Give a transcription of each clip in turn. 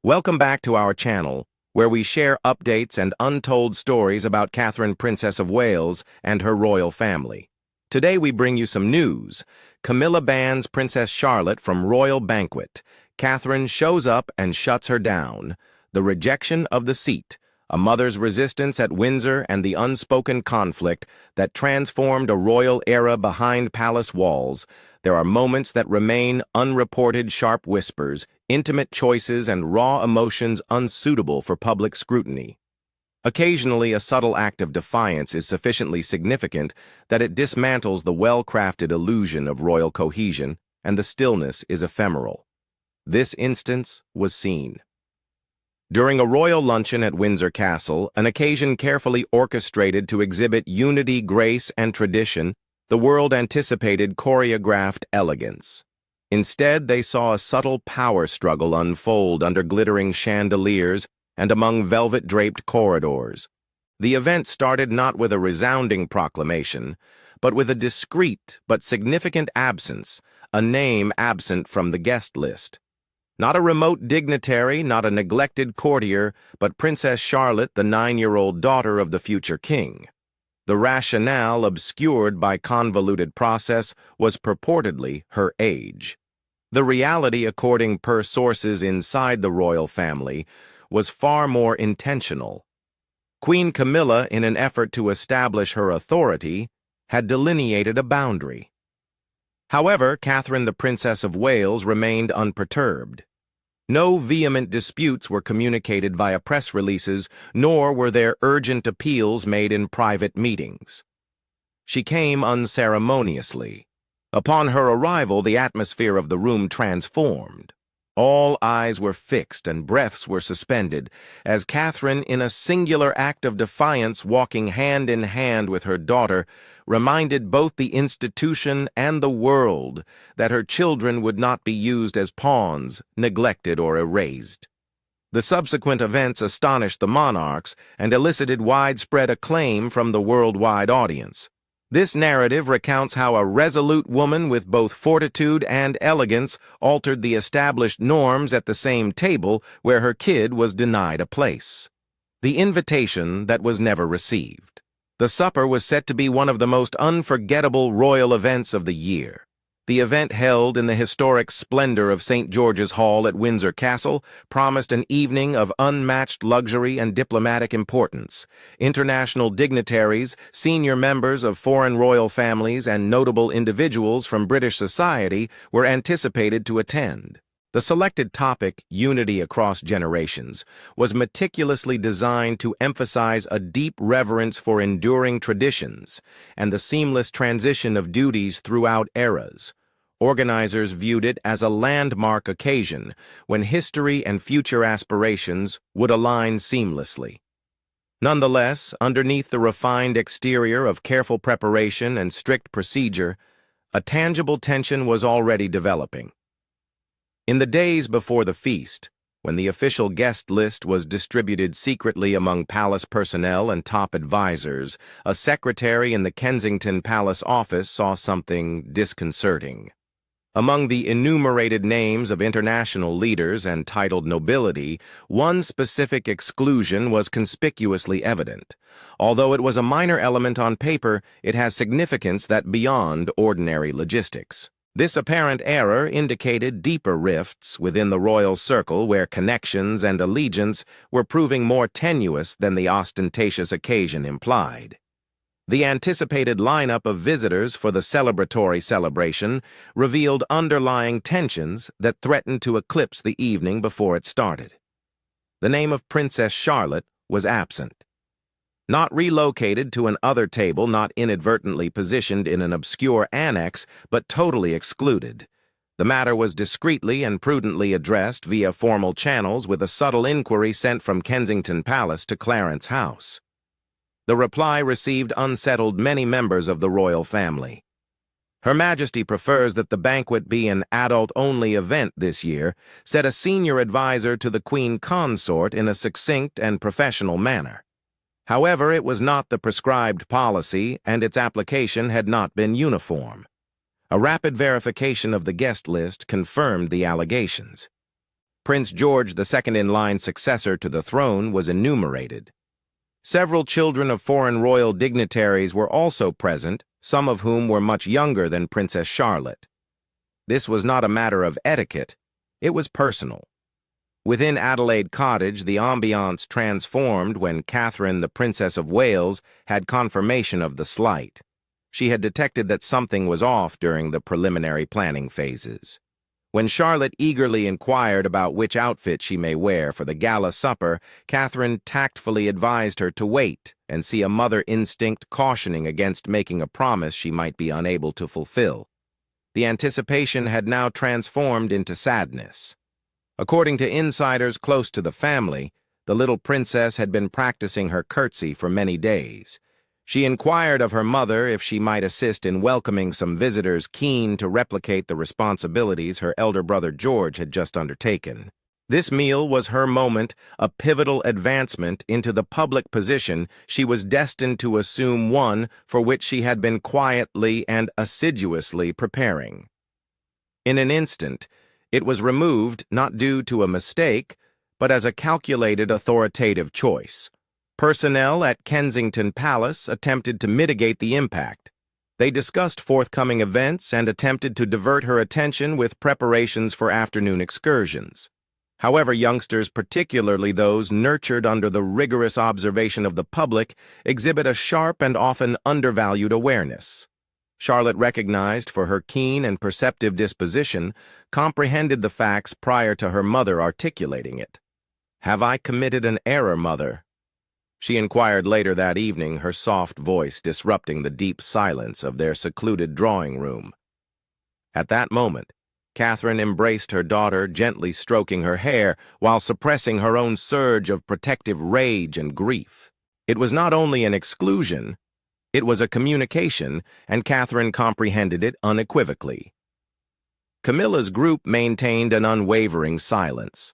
Welcome back to our channel, where we share updates and untold stories about Catherine, Princess of Wales, and her royal family. Today we bring you some news. Camilla bans Princess Charlotte from royal banquet. Catherine shows up and shuts her down. The rejection of the seat, a mother's resistance at Windsor, and the unspoken conflict that transformed a royal era behind palace walls. There are moments that remain unreported, sharp whispers, intimate choices, and raw emotions unsuitable for public scrutiny. Occasionally, a subtle act of defiance is sufficiently significant that it dismantles the well-crafted illusion of royal cohesion, and the stillness is ephemeral. This instance was seen during a royal luncheon at Windsor Castle, an occasion carefully orchestrated to exhibit unity, grace, and tradition. The world anticipated choreographed elegance. Instead, they saw a subtle power struggle unfold under glittering chandeliers and among velvet-draped corridors. The event started not with a resounding proclamation, but with a discreet but significant absence, a name absent from the guest list. Not a remote dignitary, not a neglected courtier, but Princess Charlotte, the 9-year-old daughter of the future king. The rationale, obscured by convoluted process, was purportedly her age. The reality, according per sources inside the royal family, was far more intentional. Queen Camilla, in an effort to establish her authority, had delineated a boundary. However, Catherine, the Princess of Wales, remained unperturbed. No vehement disputes were communicated via press releases, nor were there urgent appeals made in private meetings. She came unceremoniously. Upon her arrival, the atmosphere of the room transformed. All eyes were fixed and breaths were suspended, as Catherine, in a singular act of defiance, walking hand in hand with her daughter, reminded both the institution and the world that her children would not be used as pawns, neglected or erased. The subsequent events astonished the monarchs and elicited widespread acclaim from the worldwide audience. This narrative recounts how a resolute woman with both fortitude and elegance altered the established norms at the same table where her kid was denied a place. The invitation that was never received. The supper was set to be one of the most unforgettable royal events of the year. The event, held in the historic splendor of St. George's Hall at Windsor Castle, promised an evening of unmatched luxury and diplomatic importance. International dignitaries, senior members of foreign royal families, and notable individuals from British society were anticipated to attend. The selected topic, unity across generations, was meticulously designed to emphasize a deep reverence for enduring traditions and the seamless transition of duties throughout eras. Organizers viewed it as a landmark occasion when history and future aspirations would align seamlessly. Nonetheless, underneath the refined exterior of careful preparation and strict procedure, a tangible tension was already developing. In the days before the feast, when the official guest list was distributed secretly among palace personnel and top advisors, a secretary in the Kensington Palace office saw something disconcerting. Among the enumerated names of international leaders and titled nobility, one specific exclusion was conspicuously evident. Although it was a minor element on paper, it has significance that beyond ordinary logistics. This apparent error indicated deeper rifts within the royal circle where connections and allegiance were proving more tenuous than the ostentatious occasion implied. The anticipated lineup of visitors for the celebratory celebration revealed underlying tensions that threatened to eclipse the evening before it started. The name of Princess Charlotte was absent. Not relocated to an other table, not inadvertently positioned in an obscure annex, but totally excluded. The matter was discreetly and prudently addressed via formal channels with a subtle inquiry sent from Kensington Palace to Clarence House. The reply received unsettled many members of the royal family. Her Majesty prefers that the banquet be an adult-only event this year, said a senior advisor to the Queen Consort in a succinct and professional manner. However, it was not the prescribed policy, and its application had not been uniform. A rapid verification of the guest list confirmed the allegations. Prince George, the second-in-line successor to the throne, was enumerated. Several children of foreign royal dignitaries were also present, some of whom were much younger than Princess Charlotte. This was not a matter of etiquette, it was personal. Within Adelaide Cottage, the ambiance transformed when Catherine, the Princess of Wales, had confirmation of the slight. She had detected that something was off during the preliminary planning phases. When Charlotte eagerly inquired about which outfit she may wear for the gala supper, Catherine tactfully advised her to wait and see a mother instinct cautioning against making a promise she might be unable to fulfill. The anticipation had now transformed into sadness. According to insiders close to the family, the little princess had been practicing her curtsy for many days. She inquired of her mother if she might assist in welcoming some visitors keen to replicate the responsibilities her elder brother George had just undertaken. This meal was her moment, a pivotal advancement into the public position she was destined to assume, one for which she had been quietly and assiduously preparing. In an instant, it was removed not due to a mistake, but as a calculated authoritative choice. Personnel at Kensington Palace attempted to mitigate the impact. They discussed forthcoming events and attempted to divert her attention with preparations for afternoon excursions. However, youngsters, particularly those nurtured under the rigorous observation of the public, exhibit a sharp and often undervalued awareness. Charlotte, recognized for her keen and perceptive disposition, comprehended the facts prior to her mother articulating it. "Have I committed an error, mother?" she inquired later that evening, her soft voice disrupting the deep silence of their secluded drawing room. At that moment, Catherine embraced her daughter, gently stroking her hair while suppressing her own surge of protective rage and grief. It was not only an exclusion, it was a communication, and Catherine comprehended it unequivocally. Camilla's group maintained an unwavering silence.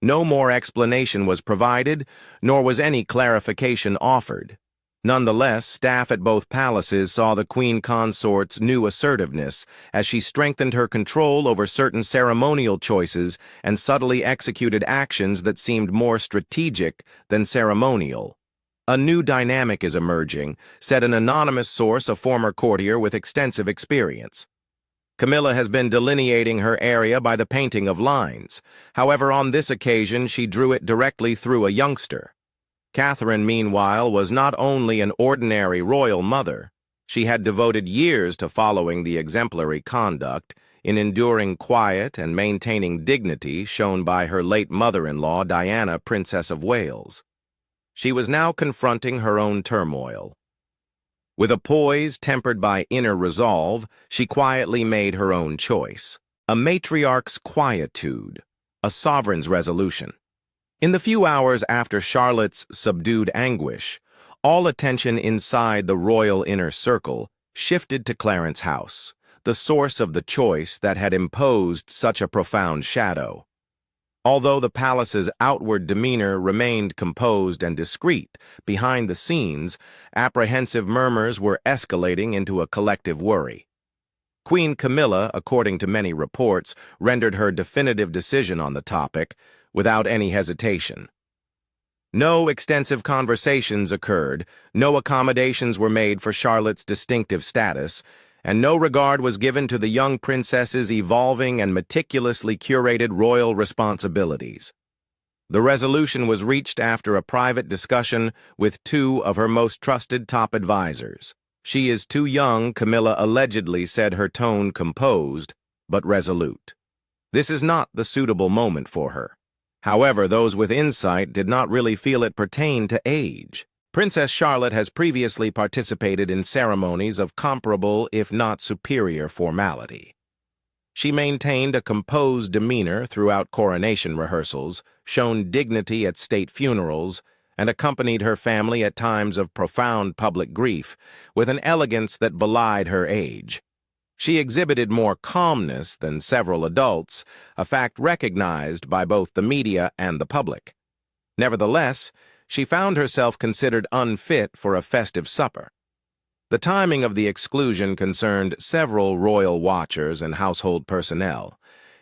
No more explanation was provided, nor was any clarification offered. Nonetheless, staff at both palaces saw the Queen Consort's new assertiveness as she strengthened her control over certain ceremonial choices and subtly executed actions that seemed more strategic than ceremonial. "A new dynamic is emerging," said an anonymous source, a former courtier with extensive experience. "Camilla has been delineating her area by the painting of lines. However, on this occasion, she drew it directly through a youngster. Catherine, meanwhile, was not only an ordinary royal mother. She had devoted years to following the exemplary conduct, in enduring quiet and maintaining dignity shown by her late mother-in-law, Diana, Princess of Wales. She was now confronting her own turmoil. With a poise tempered by inner resolve, she quietly made her own choice. A matriarch's quietude, a sovereign's resolution. In the few hours after Charlotte's subdued anguish, all attention inside the royal inner circle shifted to Clarence House, the source of the choice that had imposed such a profound shadow. Although the palace's outward demeanor remained composed and discreet, behind the scenes, apprehensive murmurs were escalating into a collective worry. Queen Camilla, according to many reports, rendered her definitive decision on the topic without any hesitation. No extensive conversations occurred, no accommodations were made for Charlotte's distinctive status, and no regard was given to the young princess's evolving and meticulously curated royal responsibilities. The resolution was reached after a private discussion with two of her most trusted top advisors. "She is too young," Camilla allegedly said, her tone composed, but resolute. "This is not the suitable moment for her." However, those with insight did not really feel it pertained to age. Princess Charlotte has previously participated in ceremonies of comparable, if not superior, formality. She maintained a composed demeanor throughout coronation rehearsals, shown dignity at state funerals, and accompanied her family at times of profound public grief with an elegance that belied her age. She exhibited more calmness than several adults, a fact recognized by both the media and the public. Nevertheless, she found herself considered unfit for a festive supper. The timing of the exclusion concerned several royal watchers and household personnel.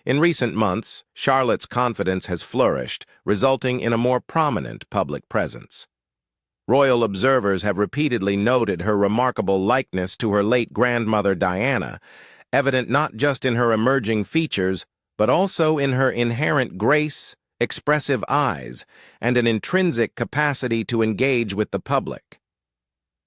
In recent months, Charlotte's confidence has flourished, resulting in a more prominent public presence. Royal observers have repeatedly noted her remarkable likeness to her late grandmother Diana, evident not just in her emerging features, but also in her inherent grace, expressive eyes, and an intrinsic capacity to engage with the public.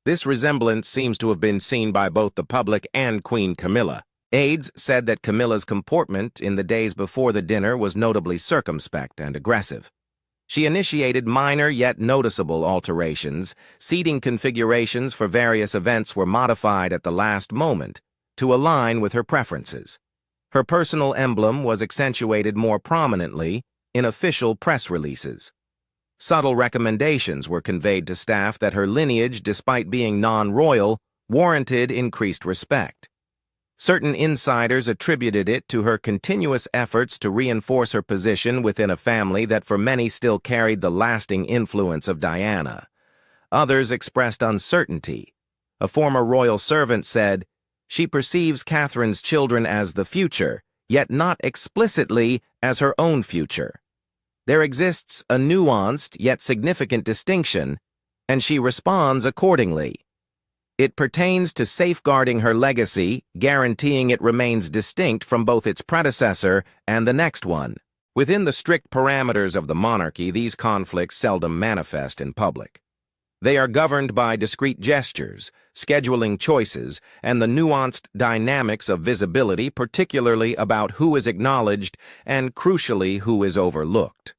This resemblance seems to have been seen by both the public and Queen Camilla. Aides said that Camilla's comportment in the days before the dinner was notably circumspect and aggressive. She initiated minor yet noticeable alterations. Seating configurations for various events were modified at the last moment to align with her preferences. Her personal emblem was accentuated more prominently in official press releases. Subtle recommendations were conveyed to staff that her lineage, despite being non-royal, warranted increased respect. Certain insiders attributed it to her continuous efforts to reinforce her position within a family that for many still carried the lasting influence of Diana. Others expressed uncertainty. A former royal servant said, "She perceives Catherine's children as the future, yet not explicitly as her own future. There exists a nuanced yet significant distinction, and she responds accordingly. It pertains to safeguarding her legacy, guaranteeing it remains distinct from both its predecessor and the next one." Within the strict parameters of the monarchy, these conflicts seldom manifest in public. They are governed by discreet gestures, scheduling choices, and the nuanced dynamics of visibility, particularly about who is acknowledged and, crucially, who is overlooked.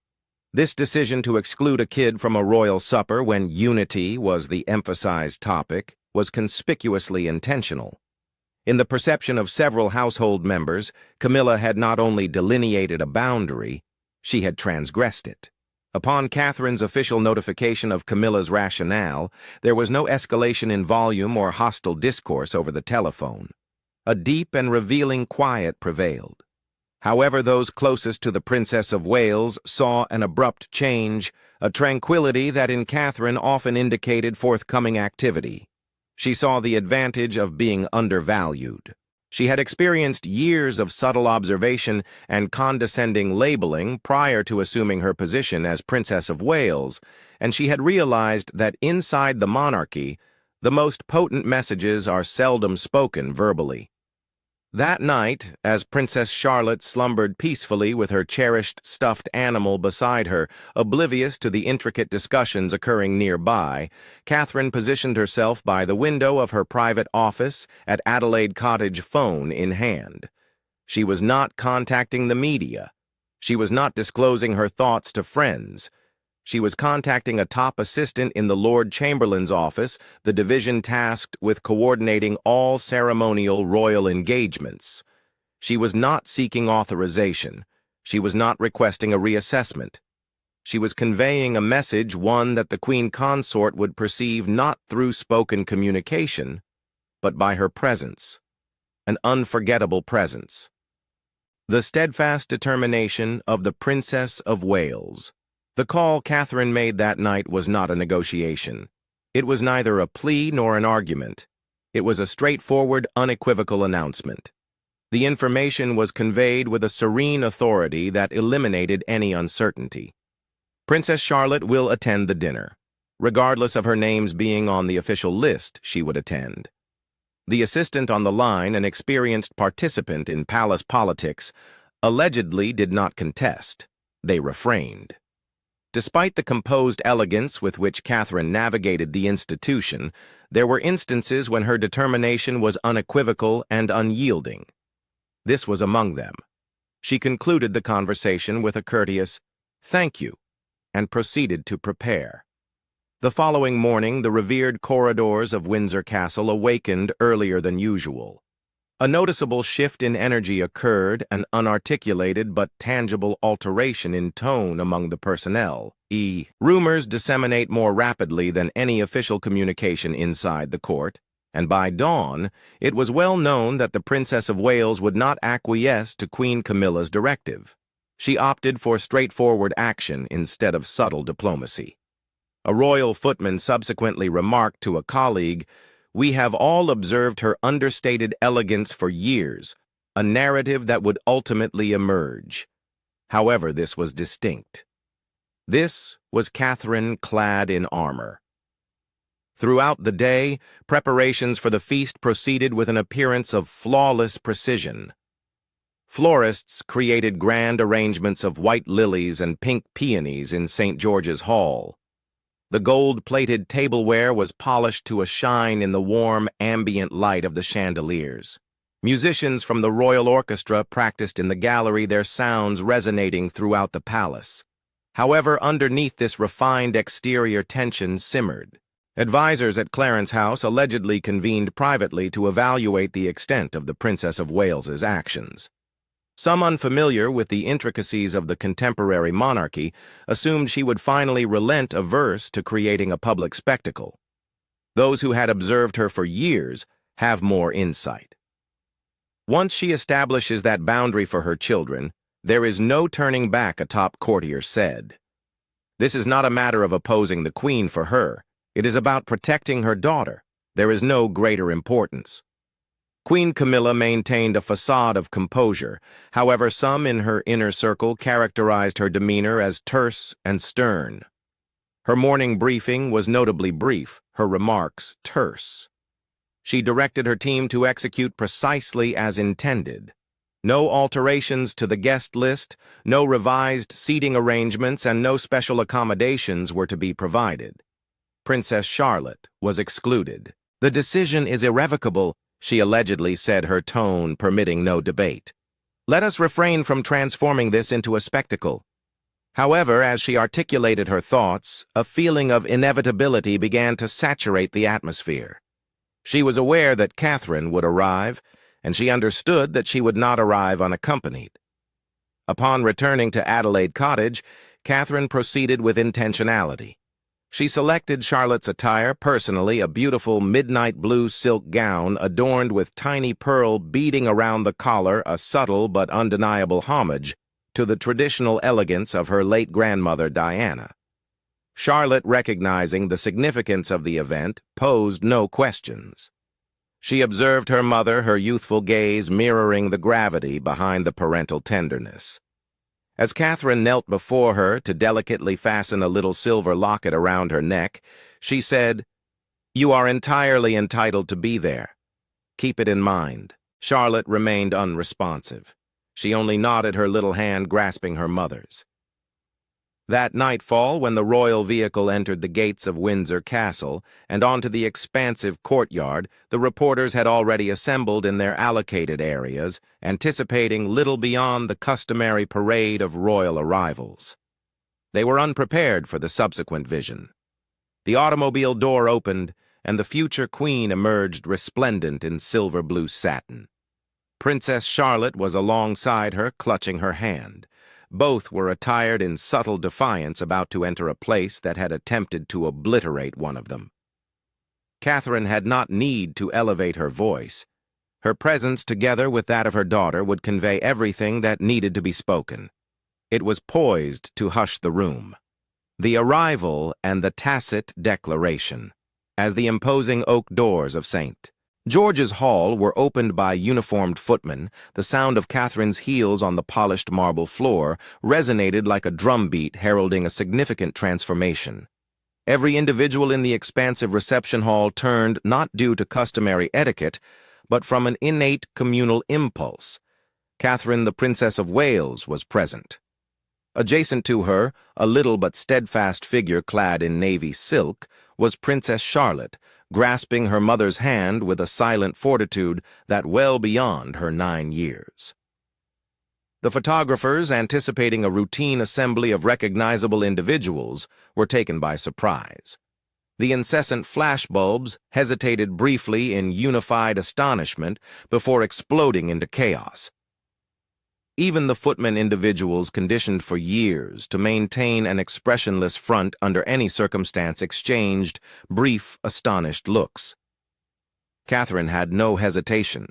This decision to exclude a kid from a royal supper when unity was the emphasized topic was conspicuously intentional. In the perception of several household members, Camilla had not only delineated a boundary, she had transgressed it. Upon Catherine's official notification of Camilla's rationale, there was no escalation in volume or hostile discourse over the telephone. A deep and revealing quiet prevailed. However, those closest to the Princess of Wales saw an abrupt change, a tranquility that in Catherine often indicated forthcoming activity. She saw the advantage of being undervalued. She had experienced years of subtle observation and condescending labeling prior to assuming her position as Princess of Wales, and she had realized that inside the monarchy, the most potent messages are seldom spoken verbally. That night, as Princess Charlotte slumbered peacefully with her cherished stuffed animal beside her, oblivious to the intricate discussions occurring nearby, Catherine positioned herself by the window of her private office at Adelaide Cottage, phone in hand. She was not contacting the media. She was not disclosing her thoughts to friends. She was contacting a top assistant in the Lord Chamberlain's office, the division tasked with coordinating all ceremonial royal engagements. She was not seeking authorization. She was not requesting a reassessment. She was conveying a message, one that the Queen Consort would perceive not through spoken communication, but by her presence. An unforgettable presence. The steadfast determination of the Princess of Wales. The call Catherine made that night was not a negotiation. It was neither a plea nor an argument. It was a straightforward, unequivocal announcement. The information was conveyed with a serene authority that eliminated any uncertainty. Princess Charlotte will attend the dinner. Regardless of her name's being on the official list, she would attend. The assistant on the line, an experienced participant in palace politics, allegedly did not contest. They refrained. Despite the composed elegance with which Catherine navigated the institution, there were instances when her determination was unequivocal and unyielding. This was among them. She concluded the conversation with a courteous, "Thank you," and proceeded to prepare. The following morning, the revered corridors of Windsor Castle awakened earlier than usual. A noticeable shift in energy occurred, an unarticulated but tangible alteration in tone among the personnel. Rumors disseminate more rapidly than any official communication inside the court, and by dawn, it was well known that the Princess of Wales would not acquiesce to Queen Camilla's directive. She opted for straightforward action instead of subtle diplomacy. A royal footman subsequently remarked to a colleague, "We have all observed her understated elegance for years, a narrative that would ultimately emerge. However, this was distinct. This was Catherine clad in armor. Throughout the day, preparations for the feast proceeded with an appearance of flawless precision. Florists created grand arrangements of white lilies and pink peonies in St. George's Hall. The gold-plated tableware was polished to a shine in the warm, ambient light of the chandeliers. Musicians from the Royal Orchestra practiced in the gallery, their sounds resonating throughout the palace. However, underneath this refined exterior tension simmered. Advisors at Clarence House allegedly convened privately to evaluate the extent of the Princess of Wales's actions. Some unfamiliar with the intricacies of the contemporary monarchy assumed she would finally relent averse to creating a public spectacle. Those who had observed her for years have more insight. Once she establishes that boundary for her children, there is no turning back, a top courtier said. This is not a matter of opposing the Queen for her. It is about protecting her daughter. There is no greater importance. Queen Camilla maintained a facade of composure. However, some in her inner circle characterized her demeanor as terse and stern. Her morning briefing was notably brief, her remarks terse. She directed her team to execute precisely as intended. No alterations to the guest list, no revised seating arrangements, and no special accommodations were to be provided. Princess Charlotte was excluded. The decision is irrevocable, she allegedly said, her tone permitting no debate. Let us refrain from transforming this into a spectacle. However, as she articulated her thoughts, a feeling of inevitability began to saturate the atmosphere. She was aware that Catherine would arrive, and she understood that she would not arrive unaccompanied. Upon returning to Adelaide Cottage, Catherine proceeded with intentionality. She selected Charlotte's attire personally, a beautiful midnight blue silk gown adorned with tiny pearl beading around the collar, a subtle but undeniable homage to the traditional elegance of her late grandmother Diana. Charlotte, recognizing the significance of the event, posed no questions. She observed her mother, her youthful gaze mirroring the gravity behind the parental tenderness. As Catherine knelt before her to delicately fasten a little silver locket around her neck, she said, "You are entirely entitled to be there. Keep it in mind." Charlotte remained unresponsive. She only nodded, her little hand grasping her mother's. That nightfall, when the royal vehicle entered the gates of Windsor Castle and onto the expansive courtyard, the reporters had already assembled in their allocated areas, anticipating little beyond the customary parade of royal arrivals. They were unprepared for the subsequent vision. The automobile door opened, and the future queen emerged resplendent in silver blue satin. Princess Charlotte was alongside her, clutching her hand. Both were attired in subtle defiance, about to enter a place that had attempted to obliterate one of them. Catherine had not need to elevate her voice. Her presence, together with that of her daughter, would convey everything that needed to be spoken. It was poised to hush the room. The arrival and the tacit declaration. As the imposing oak doors of St. George's Hall were opened by uniformed footmen, the sound of Catherine's heels on the polished marble floor resonated like a drumbeat heralding a significant transformation. Every individual in the expansive reception hall turned, not due to customary etiquette, but from an innate communal impulse. Catherine, the Princess of Wales, was present. Adjacent to her, a little but steadfast figure clad in navy silk, was Princess Charlotte, grasping her mother's hand with a silent fortitude that well beyond her 9 years. The photographers, anticipating a routine assembly of recognizable individuals, were taken by surprise. The incessant flashbulbs hesitated briefly in unified astonishment before exploding into chaos. Even the footmen, individuals conditioned for years to maintain an expressionless front under any circumstance, exchanged brief, astonished looks. Catherine had no hesitation.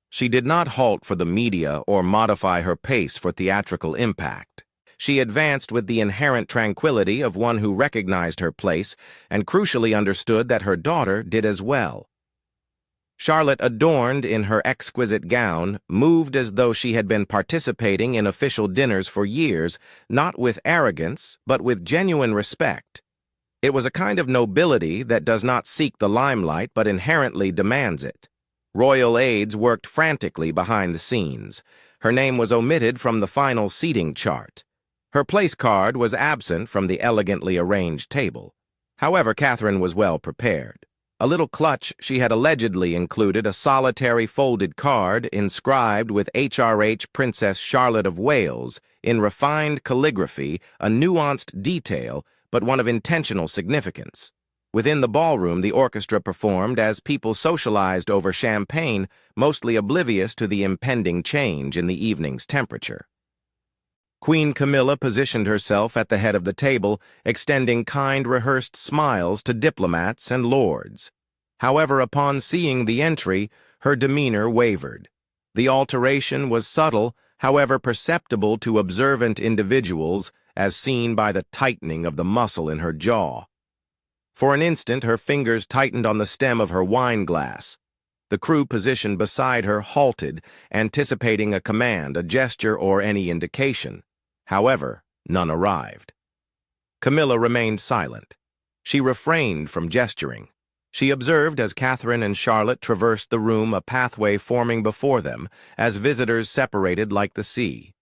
She did not halt for the media or modify her pace for theatrical impact. She advanced with the inherent tranquility of one who recognized her place and crucially understood that her daughter did as well. Charlotte, adorned in her exquisite gown, moved as though she had been participating in official dinners for years, not with arrogance, but with genuine respect. It was a kind of nobility that does not seek the limelight but inherently demands it. Royal aides worked frantically behind the scenes. Her name was omitted from the final seating chart. Her place card was absent from the elegantly arranged table. However, Catherine was well prepared. A little clutch, she had allegedly included a solitary folded card inscribed with HRH Princess Charlotte of Wales in refined calligraphy, a nuanced detail, but one of intentional significance. Within the ballroom, the orchestra performed as people socialized over champagne, mostly oblivious to the impending change in the evening's temperature. Queen Camilla positioned herself at the head of the table, extending kind, rehearsed smiles to diplomats and lords. However, upon seeing the entry, her demeanor wavered. The alteration was subtle, however perceptible to observant individuals, as seen by the tightening of the muscle in her jaw. For an instant, her fingers tightened on the stem of her wine glass. The crew positioned beside her halted, anticipating a command, a gesture, or any indication. However, none arrived. Camilla remained silent. She refrained from gesturing. She observed as Catherine and Charlotte traversed the room, a pathway forming before them, as visitors separated like the sea.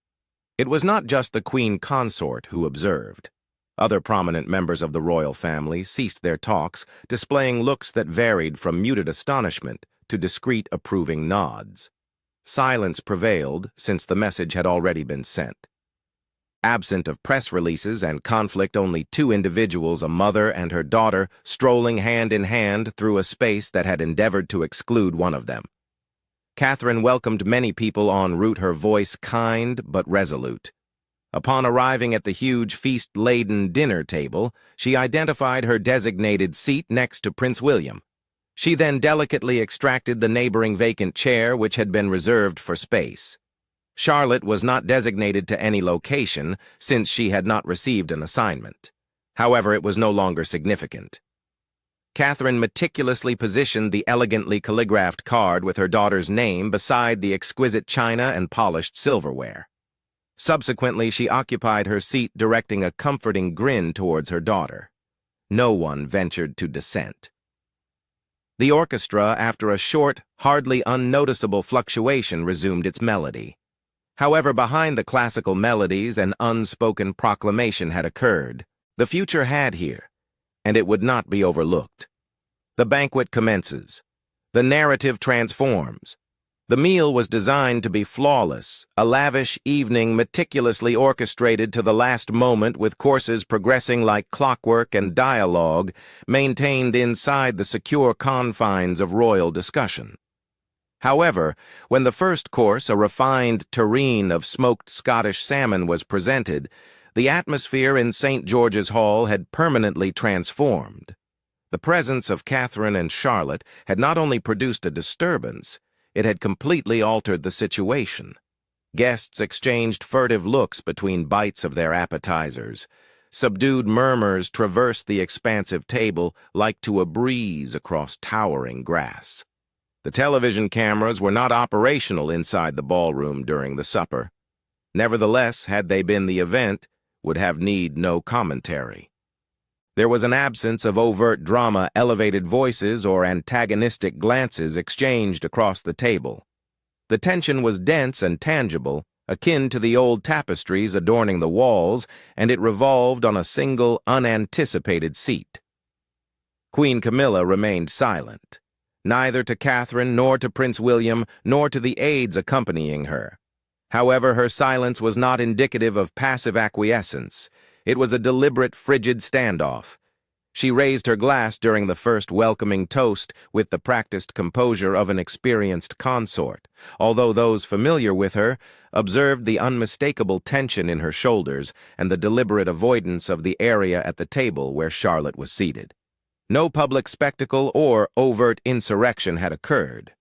It was not just the queen consort who observed. Other prominent members of the royal family ceased their talks, displaying looks that varied from muted astonishment to discreet approving nods. Silence prevailed, since the message had already been sent. Absent of press releases and conflict, only two individuals, a mother and her daughter, strolling hand in hand through a space that had endeavored to exclude one of them. Catherine welcomed many people en route, her voice kind but resolute. Upon arriving at the huge feast-laden dinner table, she identified her designated seat next to Prince William. She then delicately extracted the neighboring vacant chair which had been reserved for space. Charlotte was not designated to any location since she had not received an assignment. However, it was no longer significant. Catherine meticulously positioned the elegantly calligraphed card with her daughter's name beside the exquisite china and polished silverware. Subsequently, she occupied her seat, directing a comforting grin towards her daughter. No one ventured to dissent. The orchestra, after a short, hardly unnoticeable fluctuation, resumed its melody. However, behind the classical melodies, an unspoken proclamation had occurred. The future had here, and it would not be overlooked. The banquet commences. The narrative transforms. The meal was designed to be flawless, a lavish evening meticulously orchestrated to the last moment, with courses progressing like clockwork and dialogue maintained inside the secure confines of royal discussion. However, when the first course, a refined terrine of smoked Scottish salmon, was presented, the atmosphere in St. George's Hall had permanently transformed. The presence of Catherine and Charlotte had not only produced a disturbance, it had completely altered the situation. Guests exchanged furtive looks between bites of their appetizers. Subdued murmurs traversed the expansive table like to a breeze across towering grass. The television cameras were not operational inside the ballroom during the supper. Nevertheless, had they been, the event would have need no commentary. There was an absence of overt drama, elevated voices, or antagonistic glances exchanged across the table. The tension was dense and tangible, akin to the old tapestries adorning the walls, and it revolved on a single, unanticipated seat. Queen Camilla remained silent. Neither to Catherine, nor to Prince William, nor to the aides accompanying her. However, her silence was not indicative of passive acquiescence. It was a deliberate, frigid standoff. She raised her glass during the first welcoming toast with the practiced composure of an experienced consort, although those familiar with her observed the unmistakable tension in her shoulders and the deliberate avoidance of the area at the table where Charlotte was seated. No public spectacle or overt insurrection had occurred.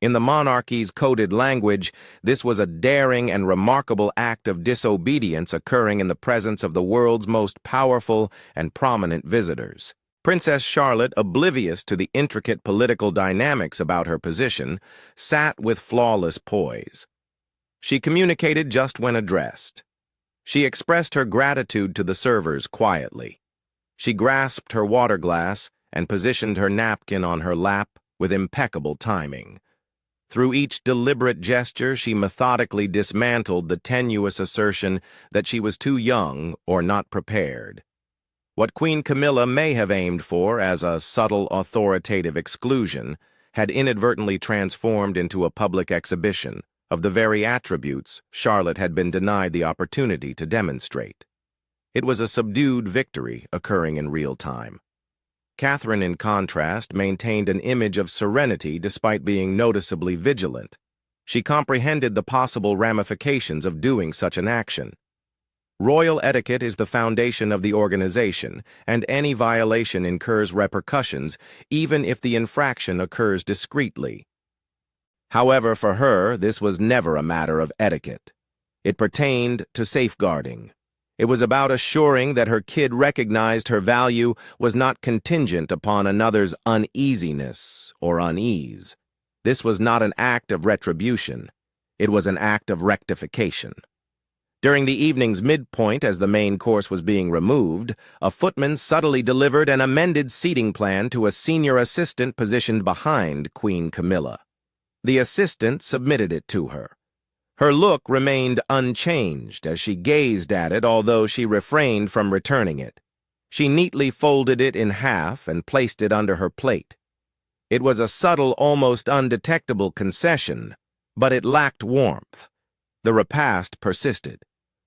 In the monarchy's coded language, this was a daring and remarkable act of disobedience occurring in the presence of the world's most powerful and prominent visitors. Princess Charlotte, oblivious to the intricate political dynamics about her position, sat with flawless poise. She communicated just when addressed. She expressed her gratitude to the servers quietly. She grasped her water glass and positioned her napkin on her lap with impeccable timing. Through each deliberate gesture, she methodically dismantled the tenuous assertion that she was too young or not prepared. What Queen Camilla may have aimed for as a subtle authoritative exclusion had inadvertently transformed into a public exhibition of the very attributes Charlotte had been denied the opportunity to demonstrate. It was a subdued victory occurring in real time. Catherine, in contrast, maintained an image of serenity despite being noticeably vigilant. She comprehended the possible ramifications of doing such an action. Royal etiquette is the foundation of the organization, and any violation incurs repercussions, even if the infraction occurs discreetly. However, for her, this was never a matter of etiquette. It pertained to safeguarding. It was about assuring that her kid recognized her value was not contingent upon another's uneasiness or unease. This was not an act of retribution. It was an act of rectification. During the evening's midpoint, as the main course was being removed, a footman subtly delivered an amended seating plan to a senior assistant positioned behind Queen Camilla. The assistant submitted it to her. Her look remained unchanged as she gazed at it, although she refrained from returning it. She neatly folded it in half and placed it under her plate. It was a subtle, almost undetectable concession, but it lacked warmth. The repast persisted.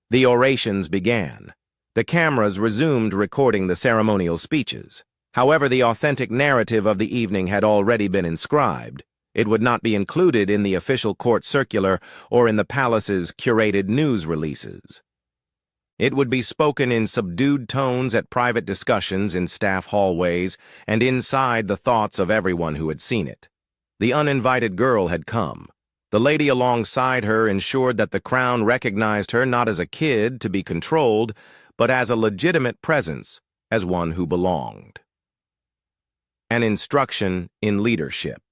The orations began. The cameras resumed recording the ceremonial speeches. However, the authentic narrative of the evening had already been inscribed. It would not be included in the official court circular or in the palace's curated news releases. It would be spoken in subdued tones at private discussions in staff hallways and inside the thoughts of everyone who had seen it. The uninvited girl had come. The lady alongside her ensured that the crown recognized her not as a kid to be controlled, but as a legitimate presence, as one who belonged. An instruction in leadership.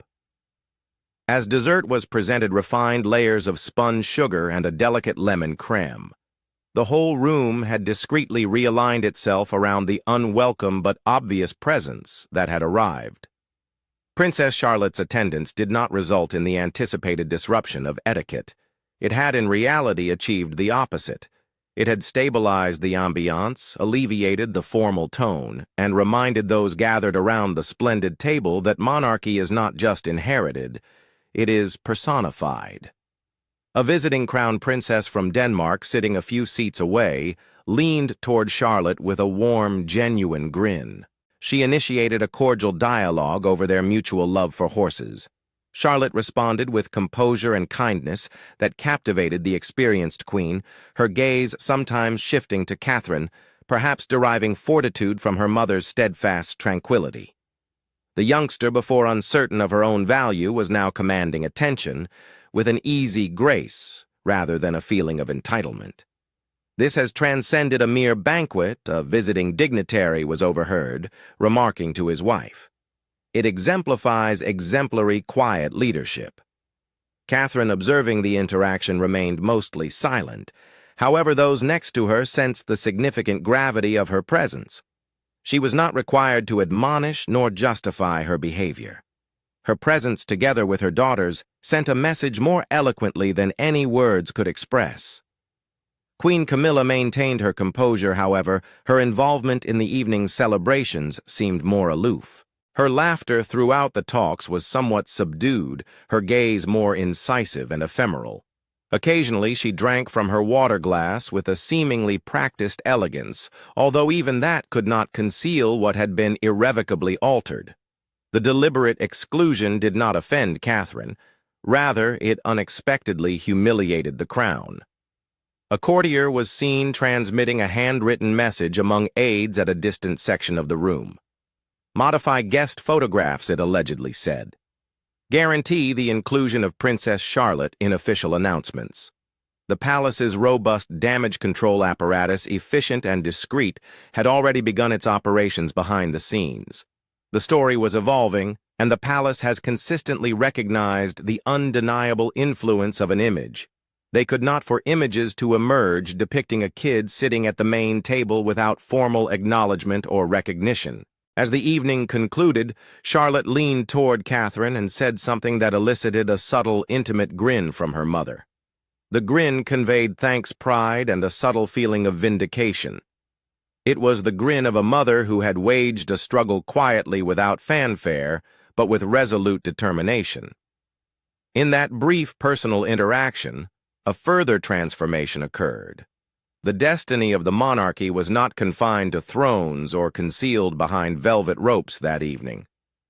As dessert was presented refined layers of spun sugar and a delicate lemon creme. The whole room had discreetly realigned itself around the unwelcome but obvious presence that had arrived. Princess Charlotte's attendance did not result in the anticipated disruption of etiquette. It had in reality achieved the opposite. It had stabilized the ambiance, alleviated the formal tone, and reminded those gathered around the splendid table that monarchy is not just inherited, it is personified. A visiting crown princess from Denmark, sitting a few seats away, leaned toward Charlotte with a warm, genuine grin. She initiated a cordial dialogue over their mutual love for horses. Charlotte responded with composure and kindness that captivated the experienced queen, her gaze sometimes shifting to Catherine, perhaps deriving fortitude from her mother's steadfast tranquility. The youngster, before uncertain of her own value, was now commanding attention, with an easy grace rather than a feeling of entitlement. This has transcended a mere banquet, a visiting dignitary was overheard, remarking to his wife. It exemplifies exemplary quiet leadership. Catherine, observing the interaction, remained mostly silent. However, those next to her sensed the significant gravity of her presence. She was not required to admonish nor justify her behavior. Her presence, together with her daughters, sent a message more eloquently than any words could express. Queen Camilla maintained her composure, however. Her involvement in the evening's celebrations seemed more aloof. Her laughter throughout the talks was somewhat subdued, her gaze more incisive and ephemeral. Occasionally she drank from her water glass with a seemingly practiced elegance, although even that could not conceal what had been irrevocably altered. The deliberate exclusion did not offend Catherine. Rather, it unexpectedly humiliated the crown. A courtier was seen transmitting a handwritten message among aides at a distant section of the room. "Modify guest photographs," it allegedly said. "Guarantee the inclusion of Princess Charlotte in official announcements." The palace's robust damage control apparatus, efficient and discreet, had already begun its operations behind the scenes. The story was evolving, and the palace has consistently recognized the undeniable influence of an image. They could not for images to emerge depicting a kid sitting at the main table without formal acknowledgement or recognition. As the evening concluded, Charlotte leaned toward Catherine and said something that elicited a subtle, intimate grin from her mother. The grin conveyed thanks, pride, and a subtle feeling of vindication. It was the grin of a mother who had waged a struggle quietly without fanfare, but with resolute determination. In that brief personal interaction, a further transformation occurred. The destiny of the monarchy was not confined to thrones or concealed behind velvet ropes that evening.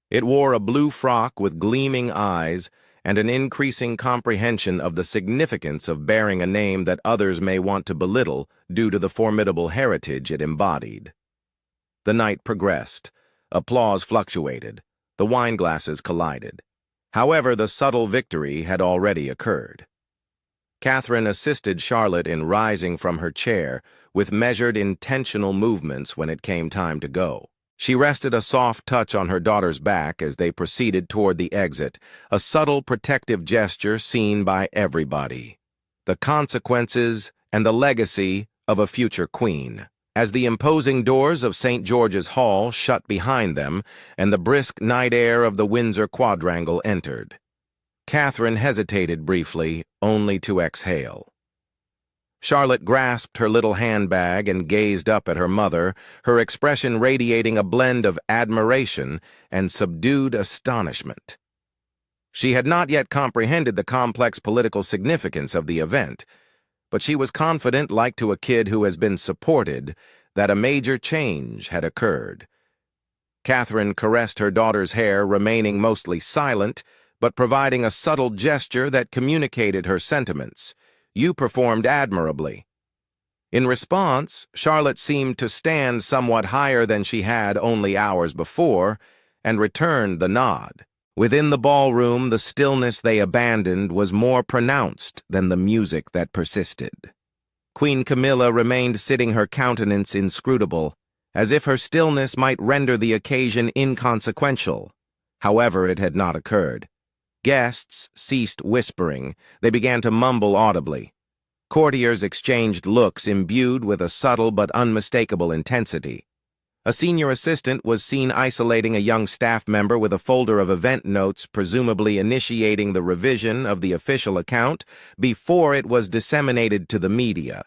It wore a blue frock with gleaming eyes and an increasing comprehension of the significance of bearing a name that others may want to belittle due to the formidable heritage it embodied. The night progressed. Applause fluctuated. The wineglasses collided. However, the subtle victory had already occurred. Catherine assisted Charlotte in rising from her chair with measured, intentional movements when it came time to go. She rested a soft touch on her daughter's back as they proceeded toward the exit, a subtle protective gesture seen by everybody. The consequences and the legacy of a future queen. As the imposing doors of St. George's Hall shut behind them and the brisk night air of the Windsor quadrangle entered, Catherine hesitated briefly, only to exhale. Charlotte grasped her little handbag and gazed up at her mother, her expression radiating a blend of admiration and subdued astonishment. She had not yet comprehended the complex political significance of the event, but she was confident, like to a kid who has been supported, that a major change had occurred. Catherine caressed her daughter's hair, remaining mostly silent, but providing a subtle gesture that communicated her sentiments. "You performed admirably." In response, Charlotte seemed to stand somewhat higher than she had only hours before, and returned the nod. Within the ballroom, the stillness they abandoned was more pronounced than the music that persisted. Queen Camilla remained sitting, her countenance inscrutable, as if her stillness might render the occasion inconsequential. However, it had not occurred. Guests ceased whispering. They began to mumble audibly. Courtiers exchanged looks imbued with a subtle but unmistakable intensity. A senior assistant was seen isolating a young staff member with a folder of event notes, presumably initiating the revision of the official account before it was disseminated to the media.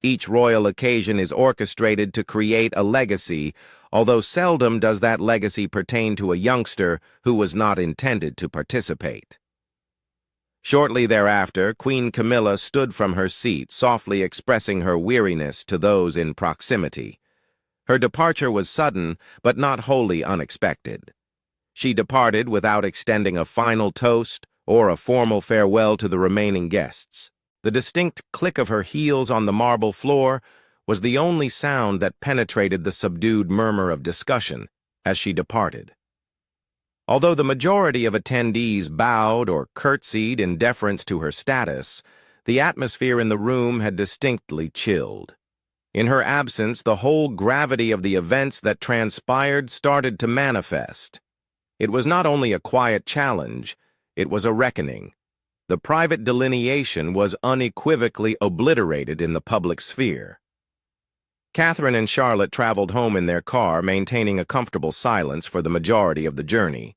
Each royal occasion is orchestrated to create a legacy, although seldom does that legacy pertain to a youngster who was not intended to participate. Shortly thereafter, Queen Camilla stood from her seat, softly expressing her weariness to those in proximity. Her departure was sudden, but not wholly unexpected. She departed without extending a final toast or a formal farewell to the remaining guests. The distinct click of her heels on the marble floor was the only sound that penetrated the subdued murmur of discussion as she departed. Although the majority of attendees bowed or curtsied in deference to her status, the atmosphere in the room had distinctly chilled. In her absence, the whole gravity of the events that transpired started to manifest. It was not only a quiet challenge, it was a reckoning. The private delineation was unequivocally obliterated in the public sphere. Catherine and Charlotte traveled home in their car, maintaining a comfortable silence for the majority of the journey.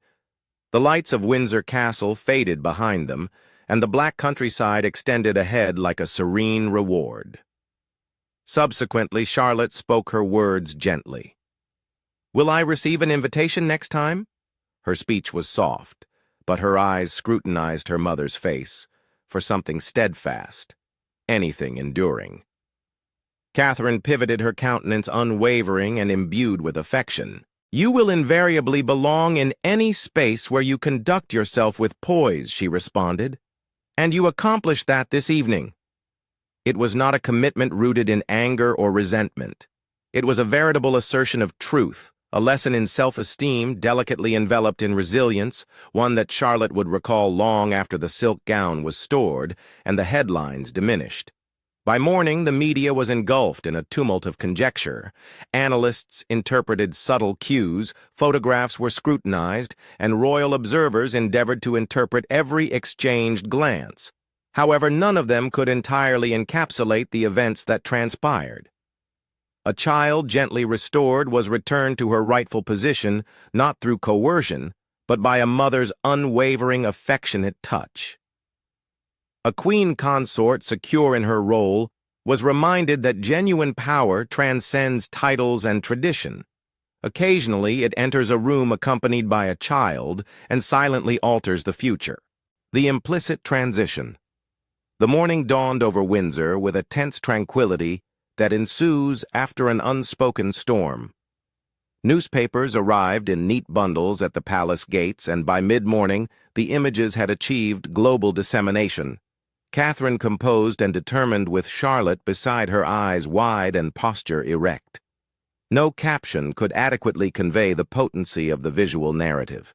The lights of Windsor Castle faded behind them, and the black countryside extended ahead like a serene reward. Subsequently, Charlotte spoke her words gently. "Will I receive an invitation next time?" Her speech was soft, but her eyes scrutinized her mother's face for something steadfast, anything enduring. Catherine pivoted, her countenance unwavering and imbued with affection. "You will invariably belong in any space where you conduct yourself with poise," she responded. "And you accomplished that this evening." It was not a commitment rooted in anger or resentment. It was a veritable assertion of truth, A lesson in self-esteem delicately enveloped in resilience, one that Charlotte would recall long after the silk gown was stored and the headlines diminished. By morning, the media was engulfed in a tumult of conjecture. Analysts interpreted subtle cues, photographs were scrutinized, and royal observers endeavored to interpret every exchanged glance. However, none of them could entirely encapsulate the events that transpired. A child gently restored was returned to her rightful position, not through coercion, but by a mother's unwavering, affectionate touch. A queen consort secure in her role was reminded that genuine power transcends titles and tradition. Occasionally, it enters a room accompanied by a child and silently alters the future. The implicit transition. The morning dawned over Windsor with a tense tranquility that ensues after an unspoken storm. Newspapers arrived in neat bundles at the palace gates, and by mid-morning, the images had achieved global dissemination. Catherine composed and determined with Charlotte beside her, eyes wide and posture erect. No caption could adequately convey the potency of the visual narrative.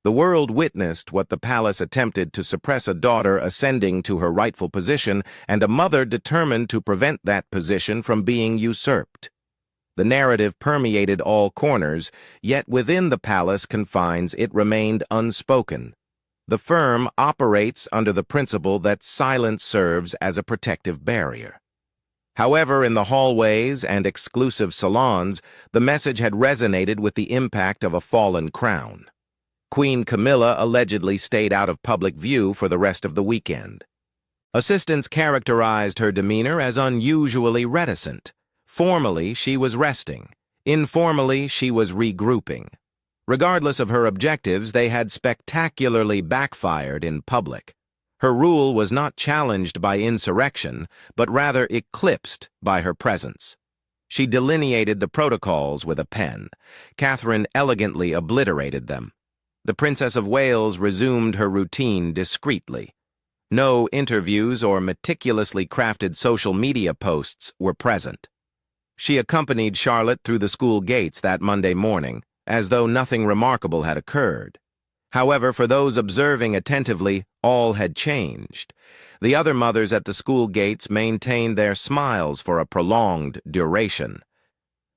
The world witnessed what the palace attempted to suppress, a daughter ascending to her rightful position and a mother determined to prevent that position from being usurped. The narrative permeated all corners, yet within the palace confines it remained unspoken. The firm operates under the principle that silence serves as a protective barrier. However, in the hallways and exclusive salons, the message had resonated with the impact of a fallen crown. Queen Camilla allegedly stayed out of public view for the rest of the weekend. Assistants characterized her demeanor as unusually reticent. Formally, she was resting. Informally, she was regrouping. Regardless of her objectives, they had spectacularly backfired in public. Her rule was not challenged by insurrection, but rather eclipsed by her presence. She delineated the protocols with a pen. Catherine elegantly obliterated them. The Princess of Wales resumed her routine discreetly. No interviews or meticulously crafted social media posts were present. She accompanied Charlotte through the school gates that Monday morning, as though nothing remarkable had occurred. However, for those observing attentively, all had changed. The other mothers at the school gates maintained their smiles for a prolonged duration.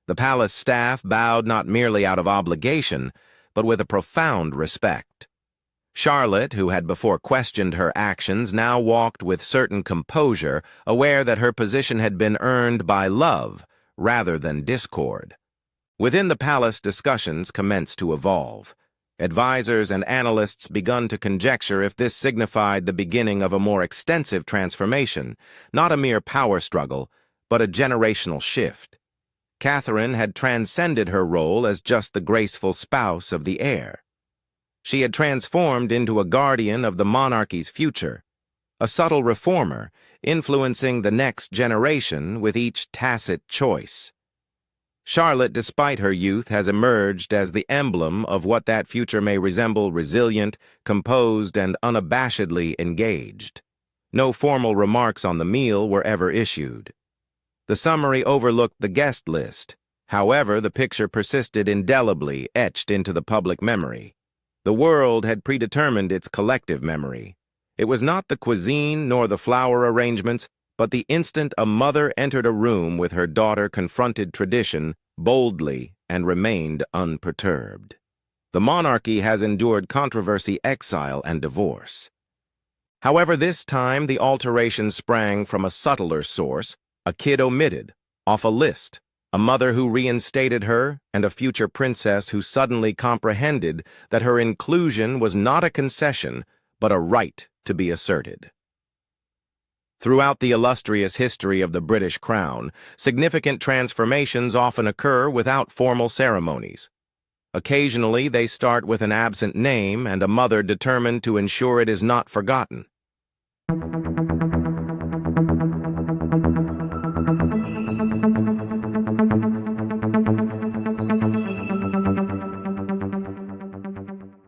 The palace staff bowed not merely out of obligation, but with a profound respect. Charlotte, who had before questioned her actions, now walked with certain composure, aware that her position had been earned by love rather than discord. Within the palace, discussions commenced to evolve. Advisors and analysts begun to conjecture if this signified the beginning of a more extensive transformation, not a mere power struggle, but a generational shift. Catherine had transcended her role as just the graceful spouse of the heir. She had transformed into a guardian of the monarchy's future, a subtle reformer, influencing the next generation with each tacit choice. Charlotte, despite her youth, has emerged as the emblem of what that future may resemble: resilient, composed, and unabashedly engaged. No formal remarks on the meal were ever issued. The summary overlooked the guest list. However, the picture persisted indelibly, etched into the public memory. The world had predetermined its collective memory. It was not the cuisine nor the flower arrangements, but the instant a mother entered a room with her daughter confronted tradition boldly and remained unperturbed. The monarchy has endured controversy, exile, and divorce. However, this time the alteration sprang from a subtler source: a kid omitted, off a list, a mother who reinstated her, and a future princess who suddenly comprehended that her inclusion was not a concession, but a right to be asserted. Throughout the illustrious history of the British Crown, significant transformations often occur without formal ceremonies. Occasionally, they start with an absent name and a mother determined to ensure it is not forgotten.